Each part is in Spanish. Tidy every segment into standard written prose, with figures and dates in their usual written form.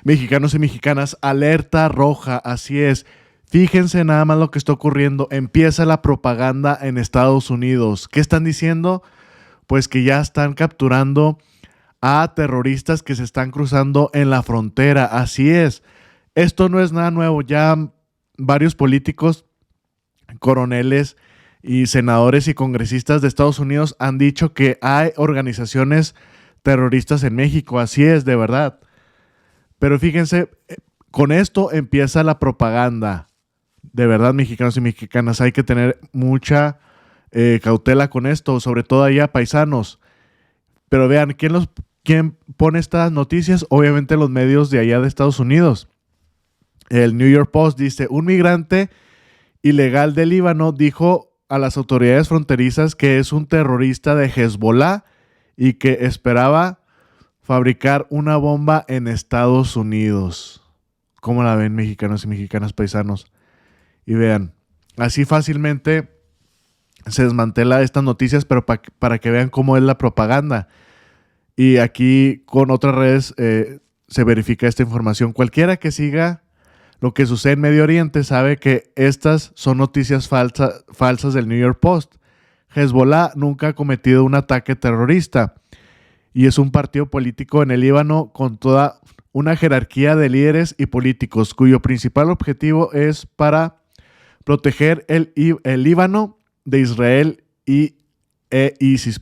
Mexicanos y mexicanas, alerta roja, así es. Fíjense nada más lo que está ocurriendo. Empieza la propaganda en Estados Unidos. ¿Qué están diciendo? Pues que ya están capturando a terroristas que se están cruzando en la frontera. Así es. Esto no es nada nuevo. Ya varios políticos, coroneles y senadores y congresistas de Estados Unidos han dicho que hay organizaciones terroristas en México. Así es, de verdad. Pero fíjense, con esto empieza la propaganda. De verdad, mexicanos y mexicanas, hay que tener mucha cautela con esto, sobre todo allá paisanos. Pero vean, ¿quién pone estas noticias? Obviamente los medios de allá de Estados Unidos. El New York Post dice, un migrante ilegal de Líbano dijo a las autoridades fronterizas que es un terrorista de Hezbollah y que esperaba fabricar una bomba en Estados Unidos. ¿Cómo la ven, mexicanos y mexicanas paisanos? Y vean, así fácilmente se desmantela estas noticias, pero para que vean cómo es la propaganda. Y aquí con otras redes se verifica esta información. Cualquiera que siga lo que sucede en Medio Oriente sabe que estas son noticias falsas del New York Post. Hezbollah nunca ha cometido un ataque terrorista y es un partido político en el Líbano con toda una jerarquía de líderes y políticos cuyo principal objetivo es para proteger el Líbano de Israel e ISIS.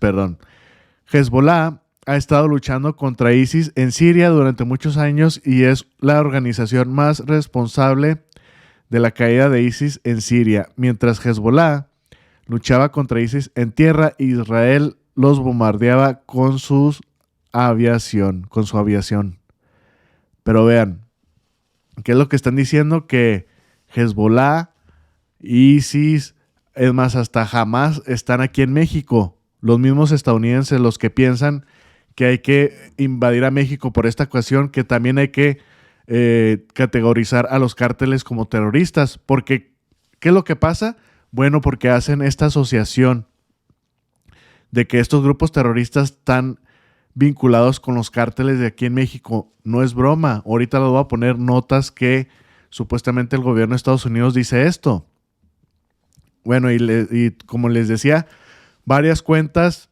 Hezbollah ha estado luchando contra ISIS en Siria durante muchos años y es la organización más responsable de la caída de ISIS en Siria. Mientras Hezbollah luchaba contra ISIS en tierra, Israel los bombardeaba con su aviación. Pero vean, ¿qué es lo que están diciendo? Que Hezbollah, ISIS, es más, hasta Hamas están aquí en México. Los mismos estadounidenses, los que piensan que hay que invadir a México por esta ocasión, que también hay que categorizar a los cárteles como terroristas. Porque, ¿qué es lo que pasa? Bueno, porque hacen esta asociación de que estos grupos terroristas están vinculados con los cárteles de aquí en México. No es broma. Ahorita les voy a poner notas que supuestamente el gobierno de Estados Unidos dice esto. Bueno, y como les decía, varias cuentas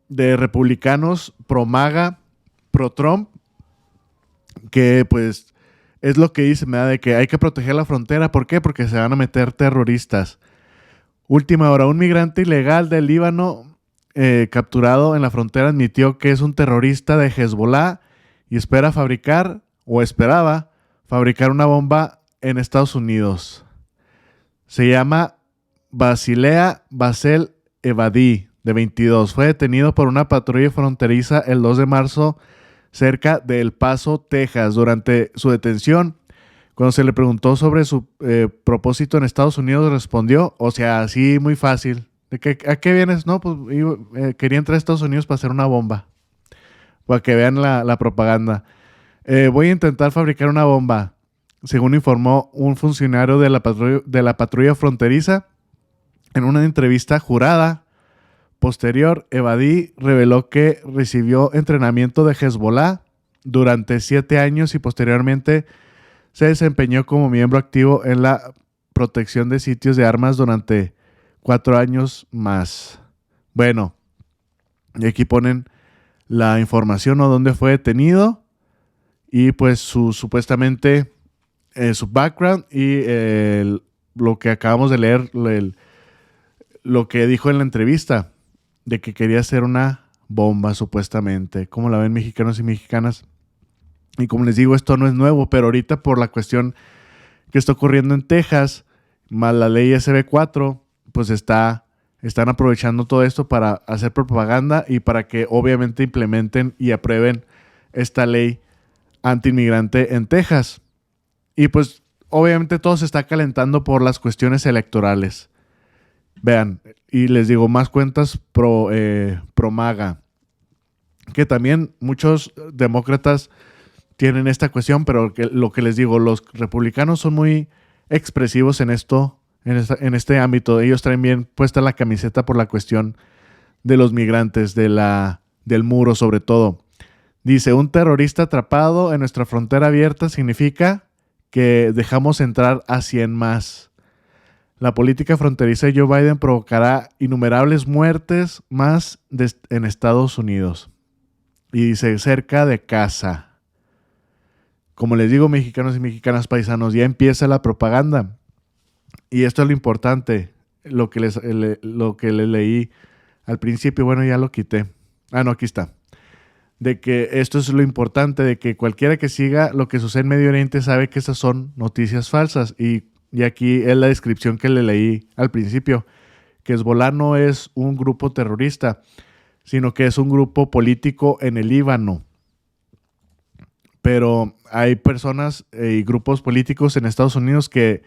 de republicanos pro MAGA, pro Trump, que pues es lo que dicen, ¿verdad? De que hay que proteger la frontera. ¿Por qué? Porque se van a meter terroristas. Última hora, un migrante ilegal del Líbano capturado en la frontera admitió que es un terrorista de Hezbollah y esperaba fabricar una bomba en Estados Unidos. Se llama Basilea Basel Evadi, de 22. Fue detenido por una patrulla fronteriza el 2 de marzo cerca de El Paso, Texas. Durante su detención, cuando se le preguntó sobre su propósito en Estados Unidos, respondió, o sea, así muy fácil. ¿A qué vienes? No, pues quería entrar a Estados Unidos para hacer una bomba. Para que vean la propaganda. Voy a intentar fabricar una bomba, según informó un funcionario de la patrulla fronteriza. En una entrevista jurada posterior, Evadí reveló que recibió entrenamiento de Hezbollah durante 7 años y posteriormente se desempeñó como miembro activo en la protección de sitios de armas durante 4 años más. Bueno, y aquí ponen la información o dónde fue detenido y pues supuestamente su background y lo que acabamos de leer, lo que dijo en la entrevista de que quería hacer una bomba supuestamente. ¿Cómo la ven, mexicanos y mexicanas? Y como les digo, esto no es nuevo, pero ahorita por la cuestión que está ocurriendo en Texas, más la ley SB4, pues están aprovechando todo esto para hacer propaganda y para que obviamente implementen y aprueben esta ley antiinmigrante en Texas. Y pues obviamente todo se está calentando por las cuestiones electorales. Vean, y les digo, más cuentas pro MAGA, que también muchos demócratas tienen esta cuestión, pero lo que les digo, los republicanos son muy expresivos en esto, en este ámbito. Ellos traen bien puesta la camiseta por la cuestión de los migrantes, del muro sobre todo. Dice, un terrorista atrapado en nuestra frontera abierta significa que dejamos entrar a 100 más. La política fronteriza de Joe Biden provocará innumerables muertes más en Estados Unidos. Y dice, cerca de casa. Como les digo, mexicanos y mexicanas paisanos, ya empieza la propaganda. Y esto es lo importante, lo que les leí al principio. Bueno, ya lo quité. No, aquí está. De que esto es lo importante, de que cualquiera que siga lo que sucede en Medio Oriente sabe que estas son noticias falsas. Y aquí es la descripción que le leí al principio, que Hezbollah no es un grupo terrorista, sino que es un grupo político en el Líbano. Pero hay personas y grupos políticos en Estados Unidos que,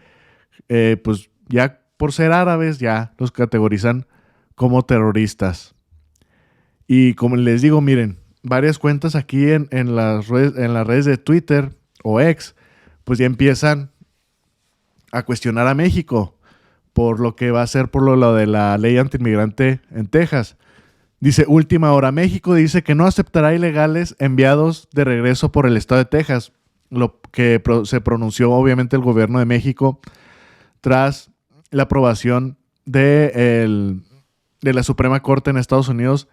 pues ya por ser árabes, ya los categorizan como terroristas. Y como les digo, miren, varias cuentas aquí en las redes de Twitter o X, pues ya empiezan a cuestionar a México por lo que va a ser por lo de la ley antiinmigrante en Texas. Dice, última hora, México dice que no aceptará ilegales enviados de regreso por el estado de Texas, lo que se pronunció obviamente el gobierno de México tras la aprobación de la Suprema Corte en Estados Unidos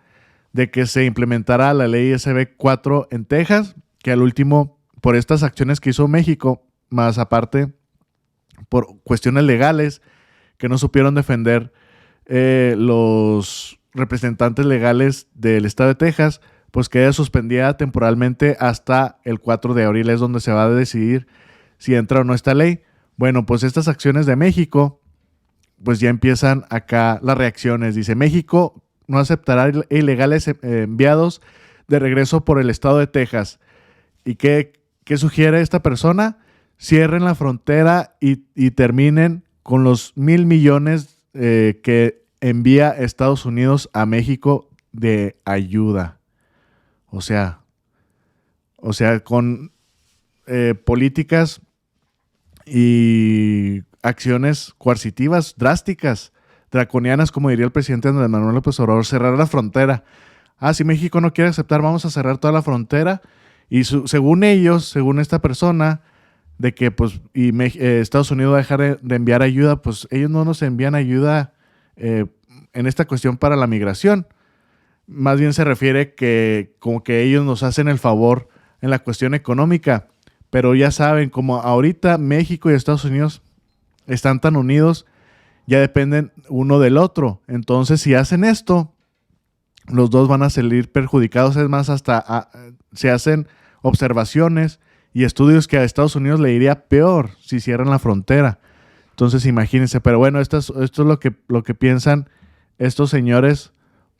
de que se implementara la ley SB 4 en Texas, que al último, por estas acciones que hizo México, más aparte por cuestiones legales que no supieron defender los representantes legales del estado de Texas, pues queda suspendida temporalmente hasta el 4 de abril, es donde se va a decidir si entra o no esta ley. Bueno, pues estas acciones de México, pues ya empiezan acá las reacciones. Dice, México no aceptará ilegales enviados de regreso por el estado de Texas. ¿Y qué sugiere esta persona? Cierren la frontera y terminen con los 1,000 millones que envía Estados Unidos a México de ayuda. O sea, con políticas y acciones coercitivas, drásticas, draconianas, como diría el presidente Andrés Manuel López Obrador, cerrar la frontera. Si México no quiere aceptar, vamos a cerrar toda la frontera. Y según ellos, según esta persona, de que pues Estados Unidos va a dejar de enviar ayuda, pues ellos no nos envían ayuda en esta cuestión para la migración. Más bien se refiere que como que ellos nos hacen el favor en la cuestión económica. Pero ya saben, como ahorita México y Estados Unidos están tan unidos, ya dependen uno del otro. Entonces, si hacen esto, los dos van a salir perjudicados. Es más, hasta se hacen observaciones y estudios que a Estados Unidos le iría peor si cierran la frontera. Entonces, imagínense. Pero bueno, esto es lo que piensan estos señores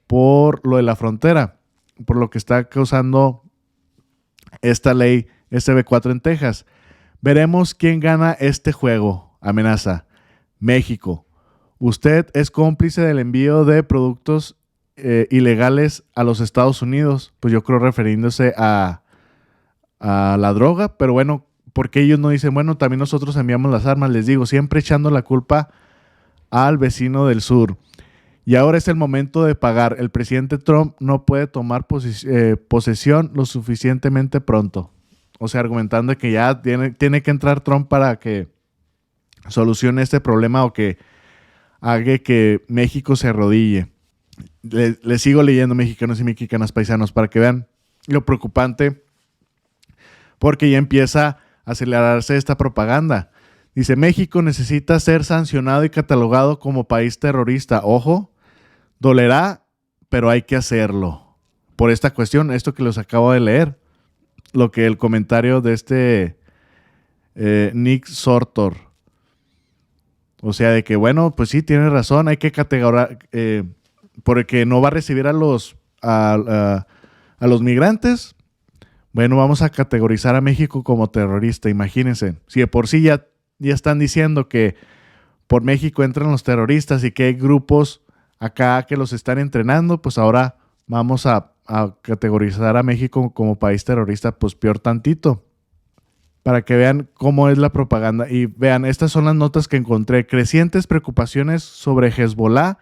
por lo de la frontera, por lo que está causando esta ley SB4 en Texas. Veremos quién gana este juego. Amenaza. México. Usted es cómplice del envío de productos ilegales a los Estados Unidos. Pues yo creo refiriéndose a la droga. Pero bueno, ¿por qué ellos no dicen, bueno, también nosotros enviamos las armas? Les digo, siempre echando la culpa al vecino del sur. Y ahora es el momento de pagar. El presidente Trump no puede tomar posesión lo suficientemente pronto. O sea, argumentando que ya tiene que entrar Trump para que solucione este problema o que haga que México se arrodille. Le sigo leyendo, mexicanos y mexicanas paisanos, para que vean lo preocupante, porque ya empieza a acelerarse esta propaganda. Dice, México necesita ser sancionado y catalogado como país terrorista. Ojo, dolerá, pero hay que hacerlo. Por esta cuestión, esto que les acabo de leer, lo que el comentario de este Nick Sortor. O sea, de que bueno, pues sí, tiene razón, hay que categorizar, porque no va a recibir a los migrantes. Bueno, vamos a categorizar a México como terrorista, imagínense. Si de por sí ya están diciendo que por México entran los terroristas y que hay grupos acá que los están entrenando, pues ahora vamos a categorizar a México como país terrorista, pues peor tantito. Para que vean cómo es la propaganda. Y vean, estas son las notas que encontré. Crecientes preocupaciones sobre Hezbollah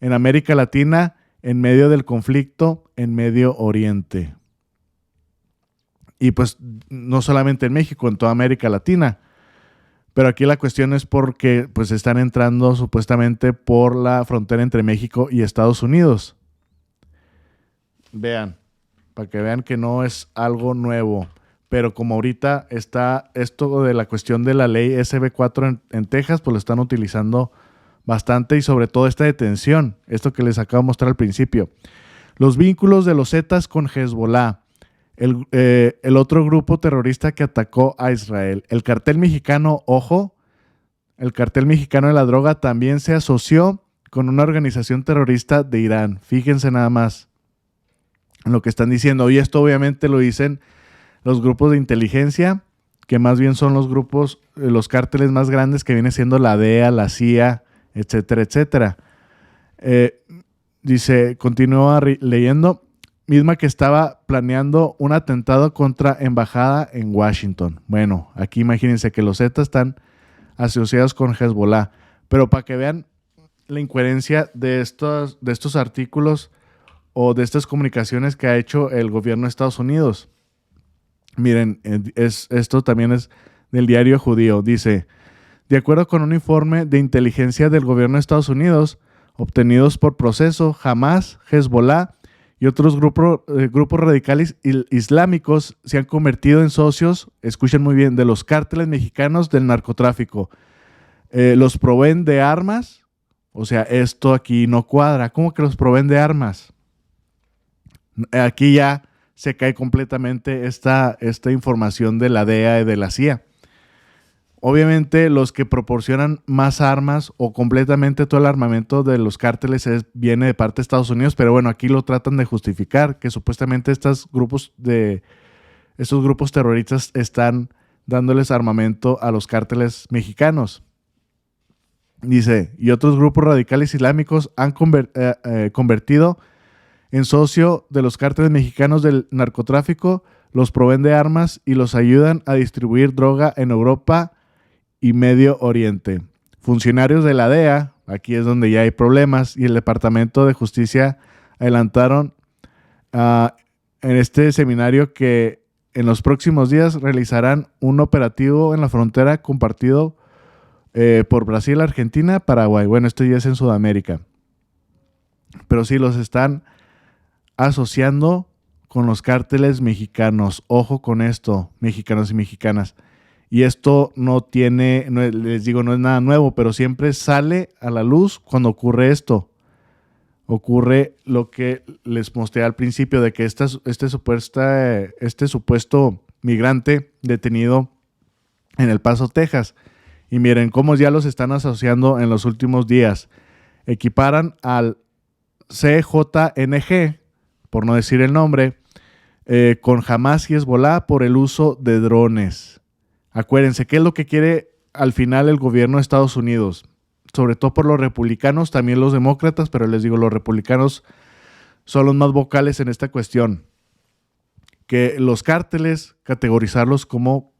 en América Latina en medio del conflicto en Medio Oriente. Y pues no solamente en México, en toda América Latina. Pero aquí la cuestión es porque pues están entrando supuestamente por la frontera entre México y Estados Unidos. Vean, para que vean que no es algo nuevo. Pero como ahorita está esto de la cuestión de la ley SB4 en Texas, pues lo están utilizando bastante y sobre todo esta detención, esto que les acabo de mostrar al principio. Los vínculos de los Zetas con Hezbollah, el otro grupo terrorista que atacó a Israel. El cartel mexicano, ojo, el cartel mexicano de la droga también se asoció con una organización terrorista de Irán. Fíjense nada más en lo que están diciendo. Y esto obviamente lo dicen los grupos de inteligencia, que más bien son los grupos, los cárteles más grandes que viene siendo la DEA, la CIA, etcétera, etcétera. Dice, continúa leyendo, misma que estaba planeando un atentado contra embajada en Washington. Bueno, aquí imagínense que los Zetas están asociados con Hezbollah, pero para que vean la incoherencia de estos artículos o de estas comunicaciones que ha hecho el gobierno de Estados Unidos. Miren, esto también es del diario judío. Dice, de acuerdo con un informe de inteligencia del gobierno de Estados Unidos, obtenidos por Proceso, Hamas, Hezbollah y otros grupos radicales islámicos se han convertido en socios, escuchen muy bien, de los cárteles mexicanos del narcotráfico. Los proveen de armas, o sea, esto aquí no cuadra. ¿Cómo que los proveen de armas? Aquí ya se cae completamente esta información de la DEA y de la CIA. Obviamente los que proporcionan más armas o completamente todo el armamento de los cárteles viene de parte de Estados Unidos, pero bueno, aquí lo tratan de justificar, que supuestamente estos grupos terroristas están dándoles armamento a los cárteles mexicanos. Dice, y otros grupos radicales islámicos han convertido en socio de los cárteles mexicanos del narcotráfico, los proveen de armas y los ayudan a distribuir droga en Europa y Medio Oriente. Funcionarios de la DEA, aquí es donde ya hay problemas, y el Departamento de Justicia adelantaron en este seminario que en los próximos días realizarán un operativo en la frontera compartido por Brasil, Argentina, Paraguay. Bueno, esto ya es en Sudamérica. Pero sí, los están asociando con los cárteles mexicanos. Ojo con esto, mexicanos y mexicanas. Y esto les digo, no es nada nuevo, pero siempre sale a la luz cuando ocurre esto. Ocurre lo que les mostré al principio de que este supuesto migrante detenido en El Paso, Texas. Y miren cómo ya los están asociando en los últimos días. Equiparan al CJNG, por no decir el nombre, con Hamas y Hezbollah por el uso de drones. Acuérdense, ¿qué es lo que quiere al final el gobierno de Estados Unidos? Sobre todo por los republicanos, también los demócratas, pero les digo, los republicanos son los más vocales en esta cuestión. Que los cárteles, categorizarlos como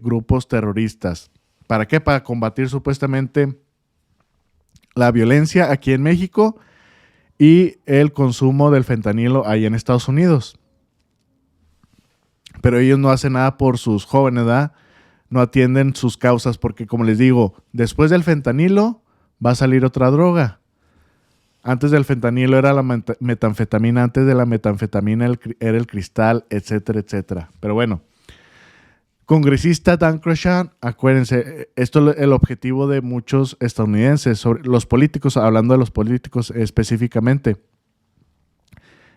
grupos terroristas. ¿Para qué? Para combatir supuestamente la violencia aquí en México y el consumo del fentanilo ahí en Estados Unidos. Pero ellos no hacen nada por sus jóvenes, ¿verdad? No atienden sus causas porque, como les digo, después del fentanilo va a salir otra droga. Antes del fentanilo era la metanfetamina, antes de la metanfetamina era el cristal, etcétera, etcétera. Pero bueno, congresista Dan Crenshaw, acuérdense, esto es el objetivo de muchos estadounidenses, sobre los políticos, hablando de los políticos específicamente,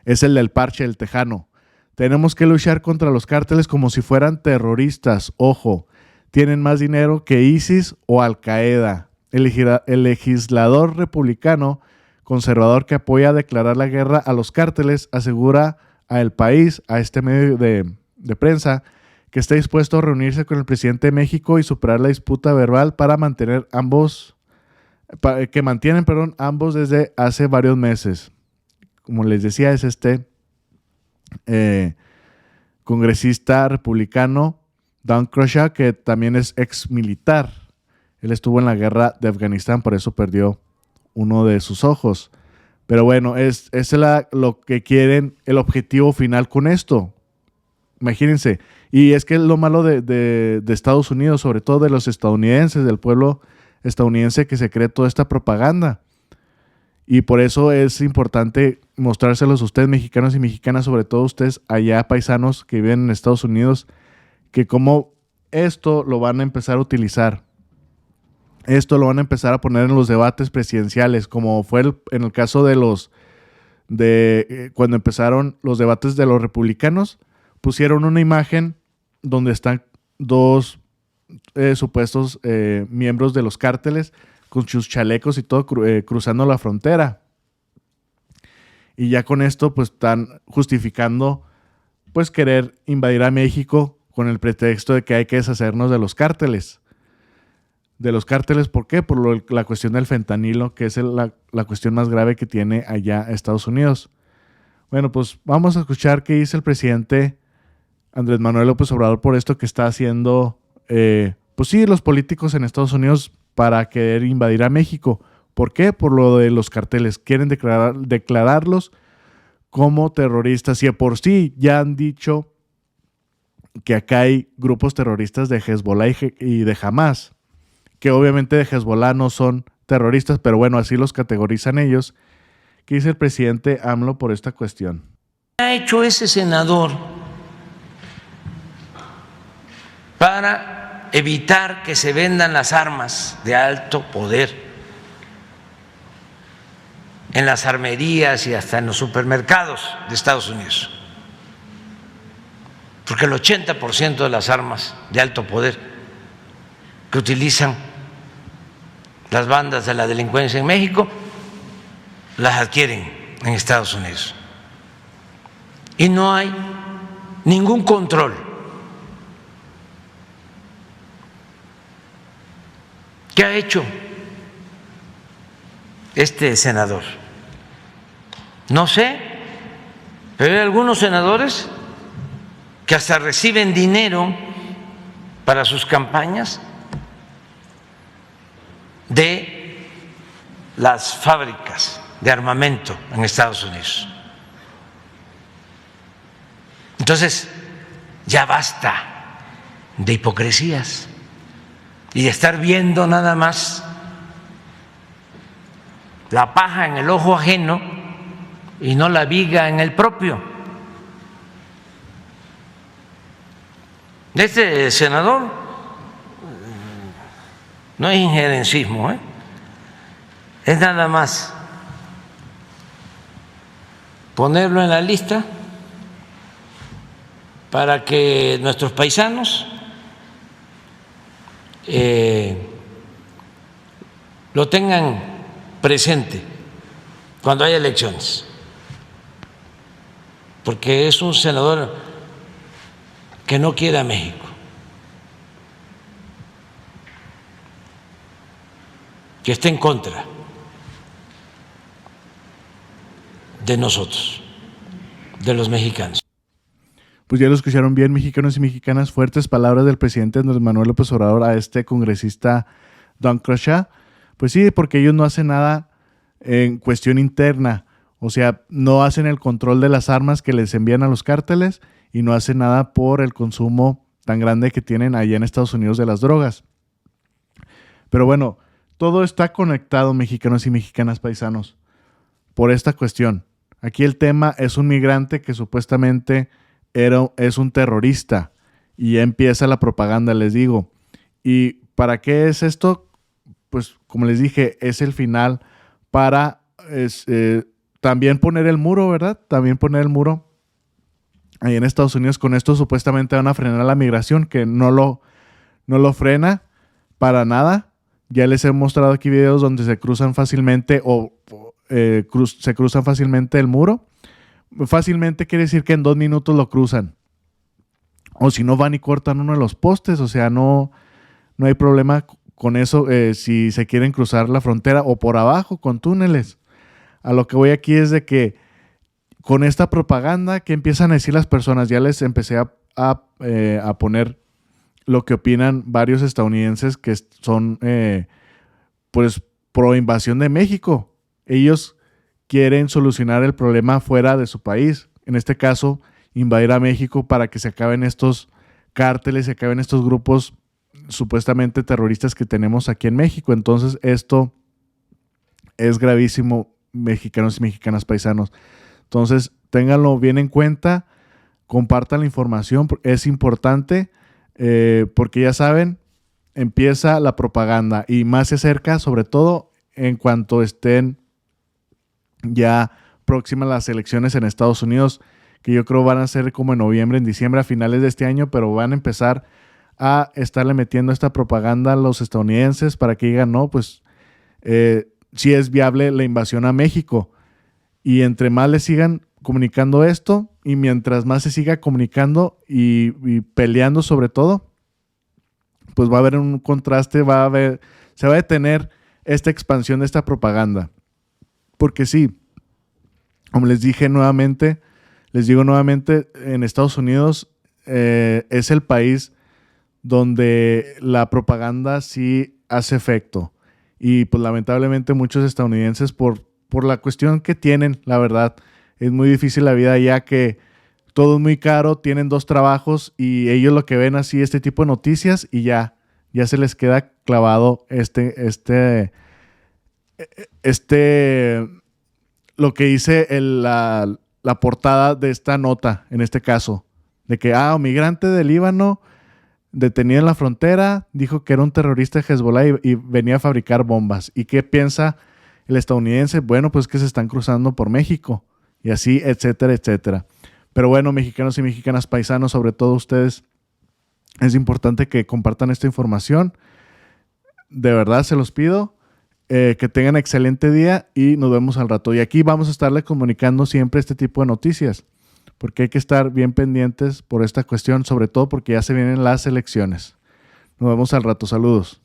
es el del parche del tejano. Tenemos que luchar contra los cárteles como si fueran terroristas. Ojo, tienen más dinero que ISIS o Al Qaeda. El legislador republicano conservador que apoya a declarar la guerra a los cárteles asegura a El País, a este medio de prensa, que está dispuesto a reunirse con el presidente de México y superar la disputa verbal para mantienen ambos desde hace varios meses. Como les decía, es este congresista republicano Dan Crenshaw, que también es ex militar. Él estuvo en la guerra de Afganistán, por eso perdió uno de sus ojos. Pero bueno, es lo que quieren, el objetivo final con esto. Imagínense, Y es que lo malo de Estados Unidos, sobre todo de los estadounidenses, del pueblo estadounidense, que se cree toda esta propaganda. Y por eso es importante mostrárselos a ustedes, mexicanos y mexicanas, sobre todo ustedes allá, paisanos que viven en Estados Unidos, que como esto lo van a empezar a utilizar. Esto lo van a empezar a poner en los debates presidenciales, como fue en el caso de cuando empezaron los debates de los republicanos. Pusieron una imagen donde están dos supuestos miembros de los cárteles con sus chalecos y todo cruzando la frontera. Y ya con esto pues están justificando pues querer invadir a México con el pretexto de que hay que deshacernos de los cárteles. De los cárteles, ¿por qué? Por la cuestión del fentanilo, que es la cuestión más grave que tiene allá Estados Unidos. Bueno, pues vamos a escuchar qué dice el presidente Andrés Manuel López Obrador por esto que está haciendo, pues sí, los políticos en Estados Unidos para querer invadir a México. ¿Por qué? Por lo de los carteles. Quieren declararlos como terroristas. Y de por sí ya han dicho que acá hay grupos terroristas de Hezbollah y de Hamas, que obviamente de Hezbollah no son terroristas, pero bueno, así los categorizan ellos. ¿Qué dice el presidente AMLO por esta cuestión? ¿Qué ha hecho ese senador para evitar que se vendan las armas de alto poder en las armerías y hasta en los supermercados de Estados Unidos? Porque el 80% de las armas de alto poder que utilizan las bandas de la delincuencia en México las adquieren en Estados Unidos. Y no hay ningún control. ¿Qué ha hecho este senador? No sé, pero hay algunos senadores que hasta reciben dinero para sus campañas de las fábricas de armamento en Estados Unidos. Entonces, ya basta de hipocresías y de estar viendo nada más la paja en el ojo ajeno y no la viga en el propio. Este senador no es injerencismo, es nada más ponerlo en la lista para que nuestros paisanos lo tengan presente cuando haya elecciones, porque es un senador que no quiere a México, que está en contra de nosotros, de los mexicanos. Pues ya lo escucharon bien, mexicanos y mexicanas, fuertes palabras del presidente Andrés Manuel López Obrador a este congresista Don Crenshaw. Pues sí, porque ellos no hacen nada en cuestión interna, o sea, no hacen el control de las armas que les envían a los cárteles y no hacen nada por el consumo tan grande que tienen allá en Estados Unidos de las drogas. Pero bueno, todo está conectado, mexicanos y mexicanas paisanos, por esta cuestión. Aquí el tema es un migrante que supuestamente es un terrorista y ya empieza la propaganda, les digo. ¿Y para qué es esto? Pues como les dije, es el final para también poner el muro, ¿verdad? También poner el muro ahí en Estados Unidos. Con esto supuestamente van a frenar la migración, que no lo frena para nada. Ya les he mostrado aquí videos donde se cruzan fácilmente se cruzan fácilmente el muro. Fácilmente quiere decir que en 2 minutos lo cruzan. O si no, van y cortan uno de los postes. O sea, no hay problema con eso si se quieren cruzar la frontera o por abajo con túneles. A lo que voy aquí es de que con esta propaganda que empiezan a decir las personas, ya les empecé a poner lo que opinan varios estadounidenses que son pues pro invasión de México. Ellos quieren solucionar el problema fuera de su país, en este caso invadir a México para que se acaben estos cárteles, se acaben estos grupos supuestamente terroristas que tenemos aquí en México. Entonces esto es gravísimo, mexicanos y mexicanas paisanos. Entonces ténganlo bien en cuenta, compartan la información, es importante porque ya saben, empieza la propaganda y más se acerca, sobre todo en cuanto estén ya próximas las elecciones en Estados Unidos, que yo creo van a ser como en noviembre, en diciembre, a finales de este año, pero van a empezar a estarle metiendo esta propaganda a los estadounidenses para que digan, no, pues sí es viable la invasión a México. Y entre más les sigan comunicando esto, y mientras más se siga comunicando y peleando sobre todo, pues va a haber un contraste, se va a detener esta expansión de esta propaganda. Porque sí, como les digo nuevamente, en Estados Unidos es el país donde la propaganda sí hace efecto. Y pues lamentablemente muchos estadounidenses por la cuestión que tienen, la verdad, es muy difícil la vida ya que todo es muy caro, tienen 2 trabajos y ellos lo que ven así este tipo de noticias y ya se les queda clavado lo que dice la portada de esta nota, en este caso, de que un migrante del Líbano detenido en la frontera dijo que era un terrorista de Hezbollah y venía a fabricar bombas. ¿Y qué piensa el estadounidense? Bueno, pues que se están cruzando por México y así, etcétera, etcétera. Pero bueno, mexicanos y mexicanas paisanos, sobre todo ustedes, es importante que compartan esta información. De verdad se los pido. Que tengan excelente día y nos vemos al rato. Y aquí vamos a estarle comunicando siempre este tipo de noticias, porque hay que estar bien pendientes por esta cuestión, sobre todo porque ya se vienen las elecciones. Nos vemos al rato. Saludos.